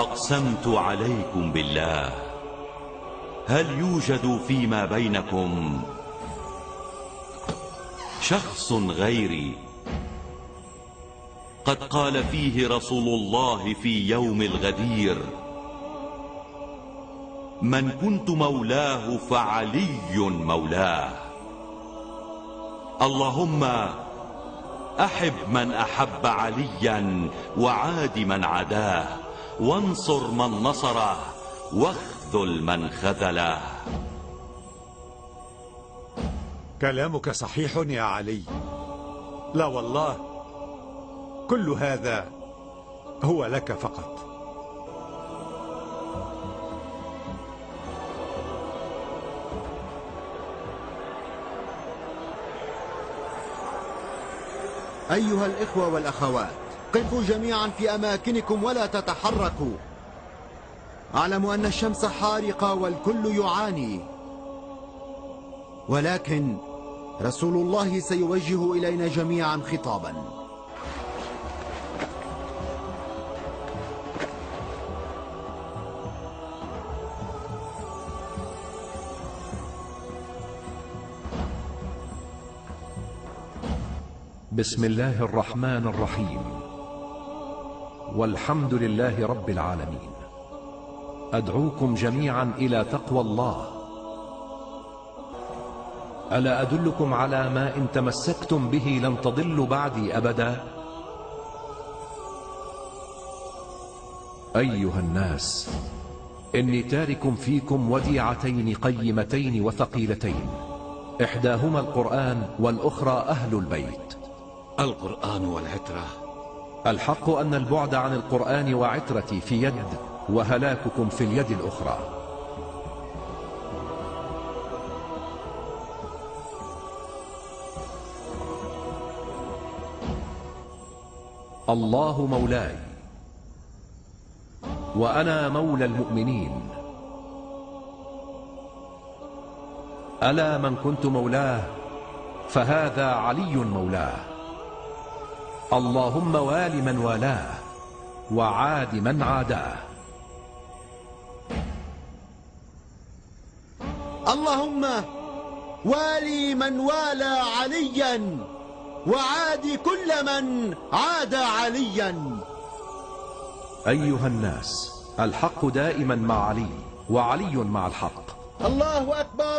أقسمت عليكم بالله هل يوجد فيما بينكم شخص غيري قد قال فيه رسول الله في يوم الغدير: من كنت مولاه فعلي مولاه. اللهم أحب من أحب عليا وعاد من عداه، وانصر من نصره واخذل من خذله. كلامك صحيح يا علي. لا والله، كل هذا هو لك فقط. أيها الإخوة والأخوات، قفوا جميعا في أماكنكم ولا تتحركوا. أعلم أن الشمس حارقة والكل يعاني، ولكن رسول الله سيوجه إلينا جميعا خطابا. بسم الله الرحمن الرحيم، والحمد لله رب العالمين. أدعوكم جميعا إلى تقوى الله. ألا أدلكم على ما إن تمسكتم به لن تضلوا بعدي أبدا؟ أيها الناس، إني تارك فيكم وديعتين قيمتين وثقيلتين، إحداهما القرآن والأخرى أهل البيت. القرآن والعترة. الحق أن البعد عن القرآن وعترتي في يد، وهلاككم في اليد الأخرى. الله مولاي وأنا مولى المؤمنين. ألا من كنت مولاه فهذا علي مولاه. اللهم وال من والاه وعاد من عاداه. اللهم والي من والى عليا وعاد كل من عاد عليا. أيها الناس، الحق دائما مع علي، وعلي مع الحق. الله أكبر.